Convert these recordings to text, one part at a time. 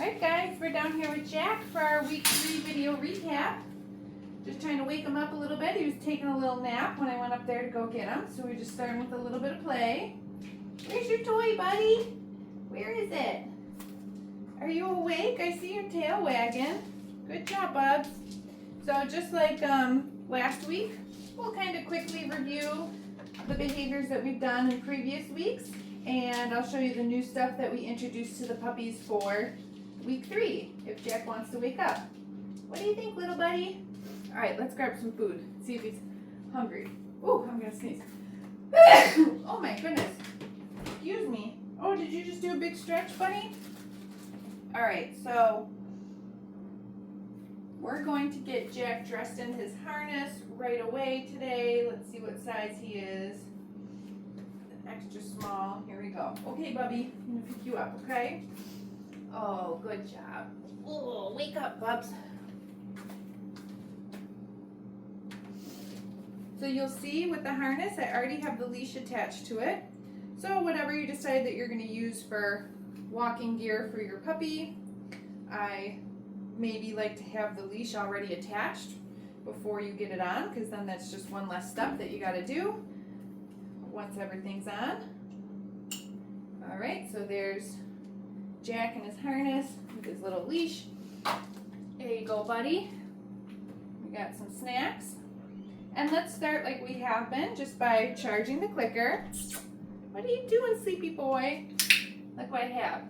Alright guys, we're down here with Jack for our week 3 video recap. Just trying to wake him up a little bit. He was taking a little nap when I went up there to go get him. So we're just starting with a little bit of play. Where's your toy, buddy? Where is it? Are you awake? I see your tail wagging. Good job, Bubs. So just like last week, we'll kind of quickly review the behaviors that we've done in previous weeks. And I'll show you the new stuff that we introduced to the puppies for week 3, if Jack wants to wake up. What do you think, little buddy? All right, let's grab some food. See if he's hungry. Ooh, I'm gonna sneeze. Oh my goodness. Excuse me. Oh, did you just do a big stretch, buddy? All right, so we're going to get Jack dressed in his harness right away today. Let's see what size he is. Extra small. Here we go. Okay, Bubby, I'm gonna pick you up, okay? Oh, good job. Oh, wake up, Bubs. So you'll see with the harness, I already have the leash attached to it. So whatever you decide that you're gonna use for walking gear for your puppy, I maybe like to have the leash already attached before you get it on, because then that's just one less step that you gotta do once everything's on. All right, so there's Jack in his harness with his little leash. There you go, buddy. We got some snacks. And let's start like we have been, just by charging the clicker. What are you doing, sleepy boy? Look what I have.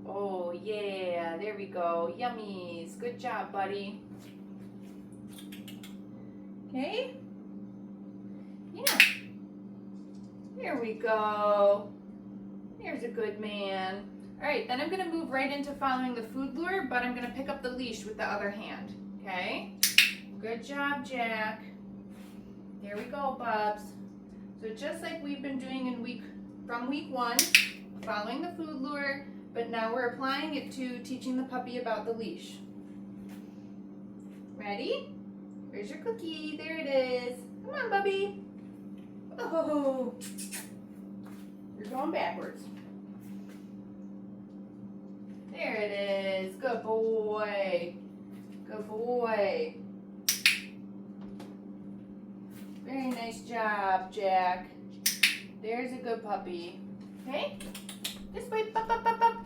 Oh yeah, there we go. Yummies. Good job, buddy. Okay. Yeah. There we go. There's a good man. All right, then I'm gonna move right into following the food lure, but I'm gonna pick up the leash with the other hand, okay? Good job, Jack. There we go, Bubs. So just like we've been doing from week 1, following the food lure, but now we're applying it to teaching the puppy about the leash. Ready? Where's your cookie? There it is. Come on, Bubby. Oh, you're going backwards. There it is. Good boy. Good boy. Very nice job, Jack. There's a good puppy. Okay? This way. Up, up, up, up.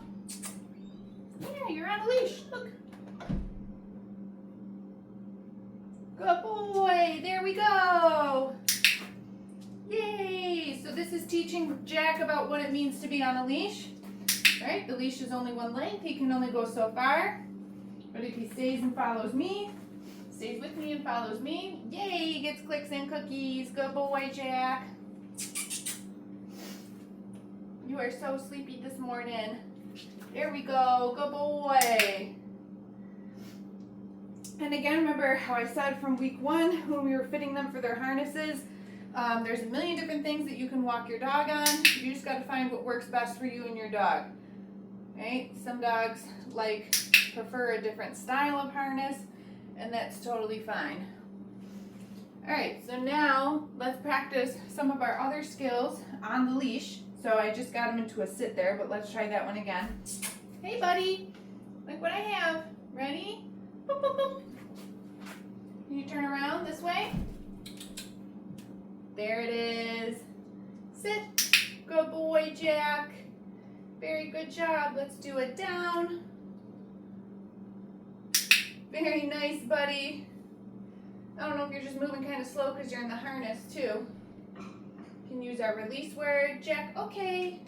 Yeah, you're on a leash. Look. Good boy. There we go. Yay! So this is teaching Jack about what it means to be on a leash. Right? The leash is only one length. He can only go so far. But if he stays and follows me, stays with me and follows me, yay, he gets clicks and cookies. Good boy, Jack. You are so sleepy this morning. There we go. Good boy. And again, remember how I said from week 1 when we were fitting them for their harnesses, there's a million different things that you can walk your dog on. You just got to find what works best for you and your dog. Right? Some dogs prefer a different style of harness, and that's totally fine. All right, so now let's practice some of our other skills on the leash. So I just got him into a sit there, but let's try that one again. Hey, buddy, look what I have. Ready? Boop, boop, boop. Can you turn around this way? There it is. Sit. Good boy, Jack. Very good job. Let's do it down. Very nice, buddy. I don't know if you're just moving kind of slow because you're in the harness, too. Can use our release word. Jack, okay.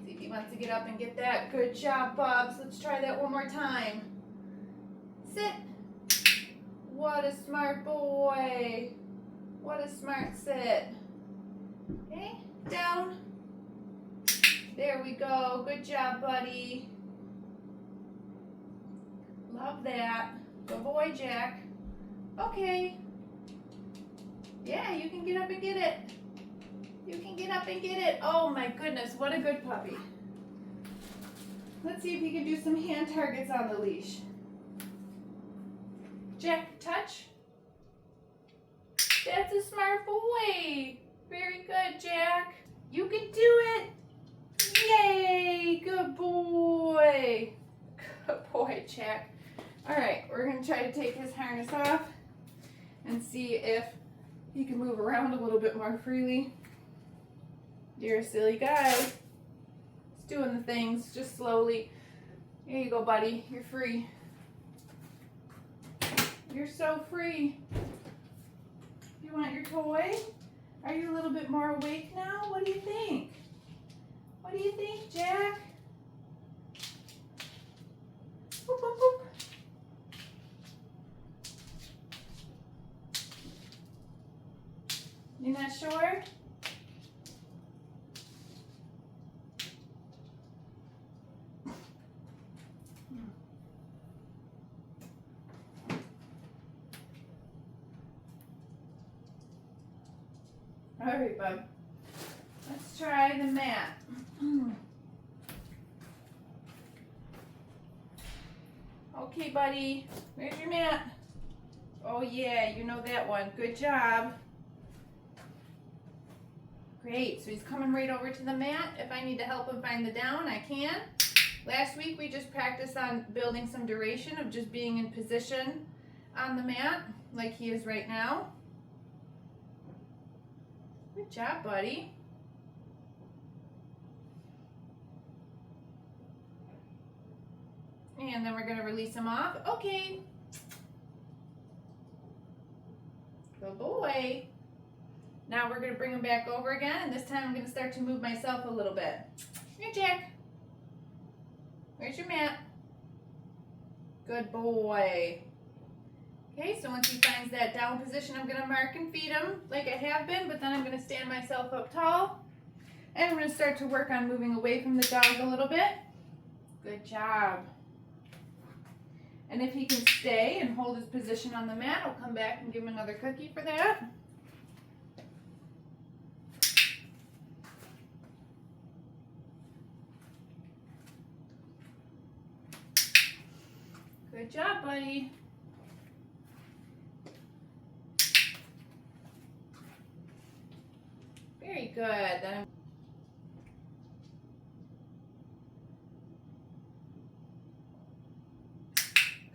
See if he wants to get up and get that. Good job, Bubs. Let's try that one more time. Sit. What a smart boy. What a smart sit. Okay, down. There we go. Good job, buddy. Love that. Good boy, Jack. Okay. Yeah, you can get up and get it. You can get up and get it. Oh my goodness, what a good puppy. Let's see if he can do some hand targets on the leash. Jack, touch. That's a smart boy. Very good, Jack. You can do it. Yay, good boy. right, Jack. All right, we're gonna try to take his harness off and see if he can move around a little bit more freely. You're a silly guy. He's doing the things just slowly. Here you go, buddy. You're free. You're so free. You want your toy? Are you a little bit more awake now? What do you think? What do you think, Jack? Boop, boop, boop. You're not sure? All right, bud. Let's try the mat. Okay, buddy. Where's your mat? Oh, yeah, you know that one. Good job. Great. So he's coming right over to the mat. If I need to help him find the down, I can. Last week, we just practiced on building some duration of just being in position on the mat like he is right now. Good job, buddy. And then we're going to release him off. Okay. Good boy. Now we're going to bring him back over again, and this time I'm going to start to move myself a little bit. Here, Jack. Where's your mat? Good boy. Okay, so once he finds that down position, I'm going to mark and feed him like I have been, but then I'm going to stand myself up tall. And I'm going to start to work on moving away from the dog a little bit. Good job. And if he can stay and hold his position on the mat, I'll come back and give him another cookie for that. Good job, buddy. Very good. Then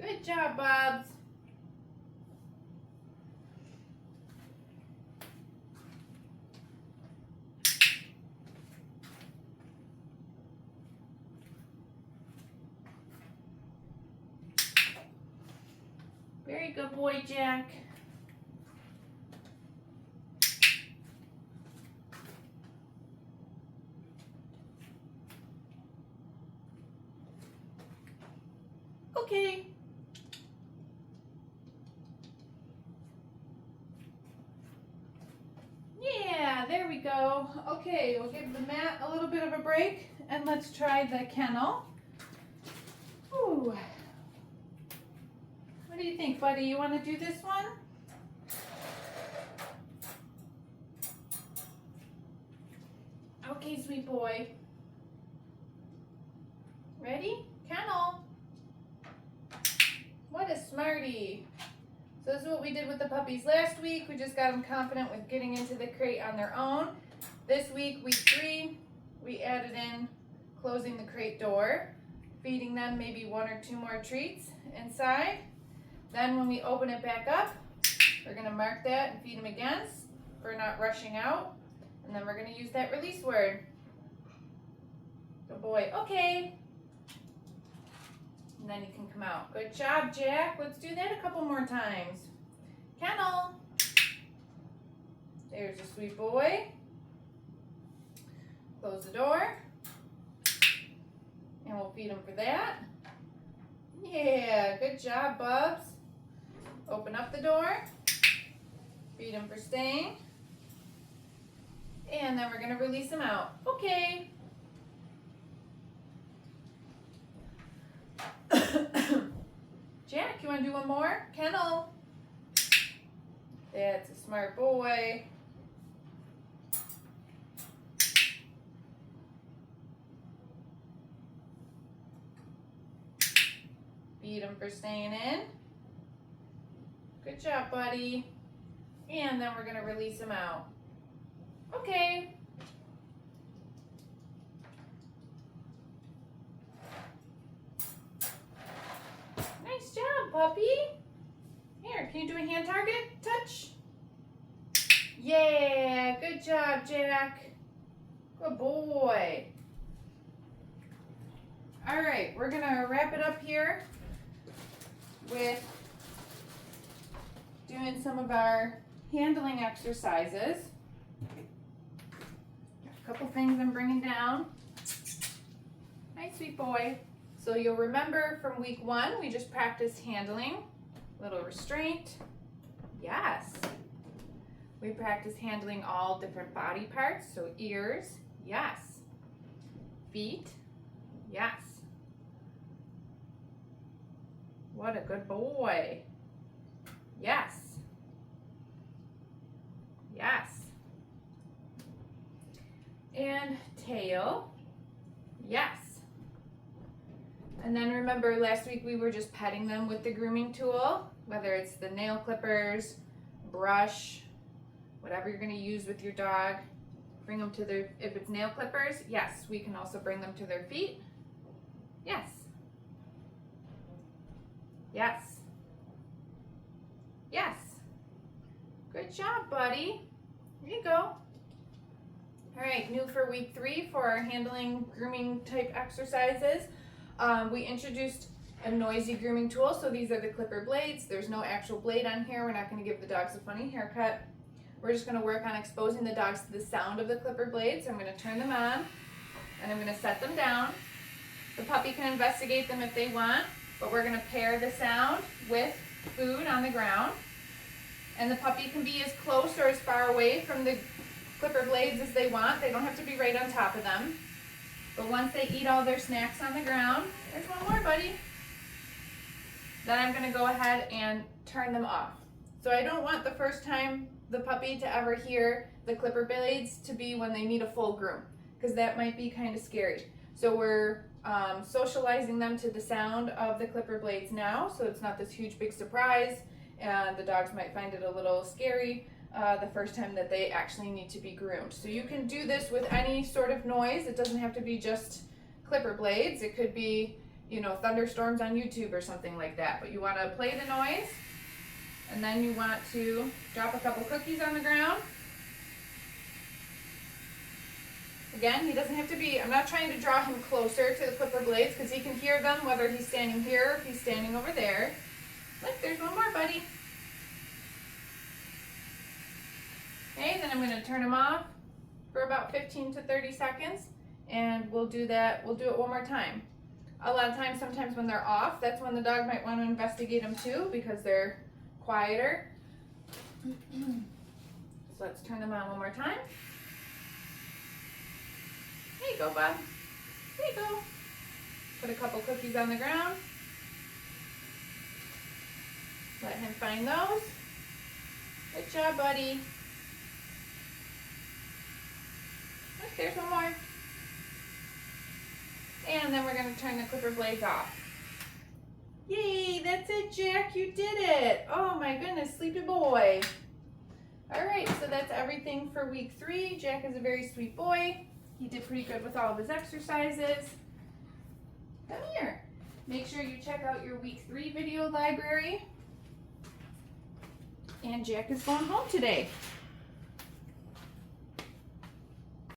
good job, Bobs. Very good boy, Jack. Okay. Yeah, there we go. Okay, we'll give the mat a little bit of a break and let's try the kennel. Ooh. What do you think, buddy? You want to do this one? Okay, sweet boy. Ready? Kennel. What a smarty. So this is what we did with the puppies last week. We just got them confident with getting into the crate on their own. This week, week 3, we added in closing the crate door, feeding them maybe 1 or 2 more treats inside. Then when we open it back up, we're going to mark that and feed them again for not rushing out. And then we're going to use that release word. Good boy. Okay. And then you can come out. Good job, Jack. Let's do that a couple more times. Kennel. There's a sweet boy. Close the door. And we'll feed him for that. Yeah, good job, Bubs. Open up the door. Feed him for staying. And then we're going to release him out. Okay. Jack, you want to do one more? Kennel. That's a smart boy. Feed him for staying in. Good job, buddy. And then we're going to release him out. Okay. puppy. Here, can you do a hand target? Touch. Yeah, good job, Jack. Good boy. All right, we're gonna wrap it up here with doing some of our handling exercises. A couple things I'm bringing down. Nice, sweet boy. So you'll remember from week 1, we just practiced handling, little restraint, yes. We practiced handling all different body parts, so ears, yes. Feet, yes. What a good boy. Yes. Yes. And tail, yes. And then remember last week we were just petting them with the grooming tool, whether it's the nail clippers, brush, whatever you're going to use with your dog. Bring them to their, if it's nail clippers, yes, we can also bring them to their feet. Yes. Yes. Yes. Good job, buddy. There you go. All right, new for week 3 for our handling grooming type exercises. We introduced a noisy grooming tool. So these are the clipper blades. There's no actual blade on here. We're not going to give the dogs a funny haircut. We're just going to work on exposing the dogs to the sound of the clipper blades. So I'm going to turn them on and I'm going to set them down. The puppy can investigate them if they want, but we're going to pair the sound with food on the ground. And the puppy can be as close or as far away from the clipper blades as they want. They don't have to be right on top of them. But once they eat all their snacks on the ground, there's one more, buddy. Then I'm going to go ahead and turn them off. So I don't want the first time the puppy to ever hear the clipper blades to be when they need a full groom, because that might be kind of scary. So we're socializing them to the sound of the clipper blades now, so it's not this huge big surprise, and the dogs might find it a little scary the first time that they actually need to be groomed. So you can do this with any sort of noise. It doesn't have to be just clipper blades. It could be, you know, thunderstorms on YouTube or something like that. But you want to play the noise, and then you want to drop a couple cookies on the ground. Again, he doesn't have to be, I'm not trying to draw him closer to the clipper blades because he can hear them whether he's standing here or if he's standing over there. Look, there's one more, buddy. Okay, then I'm going to turn them off for about 15 to 30 seconds, and we'll do that. We'll do it one more time. A lot of times, sometimes when they're off, that's when the dog might want to investigate them too because they're quieter. So let's turn them on one more time. There you go, bud. There you go. Put a couple cookies on the ground. Let him find those. Good job, buddy. Look, there's one more. And then we're going to turn the clipper blades off. Yay, that's it, Jack. You did it. Oh my goodness, sleepy boy. All right, so that's everything for week 3. Jack is a very sweet boy. He did pretty good with all of his exercises. Come here. Make sure you check out your week 3 video library. And Jack is going home today.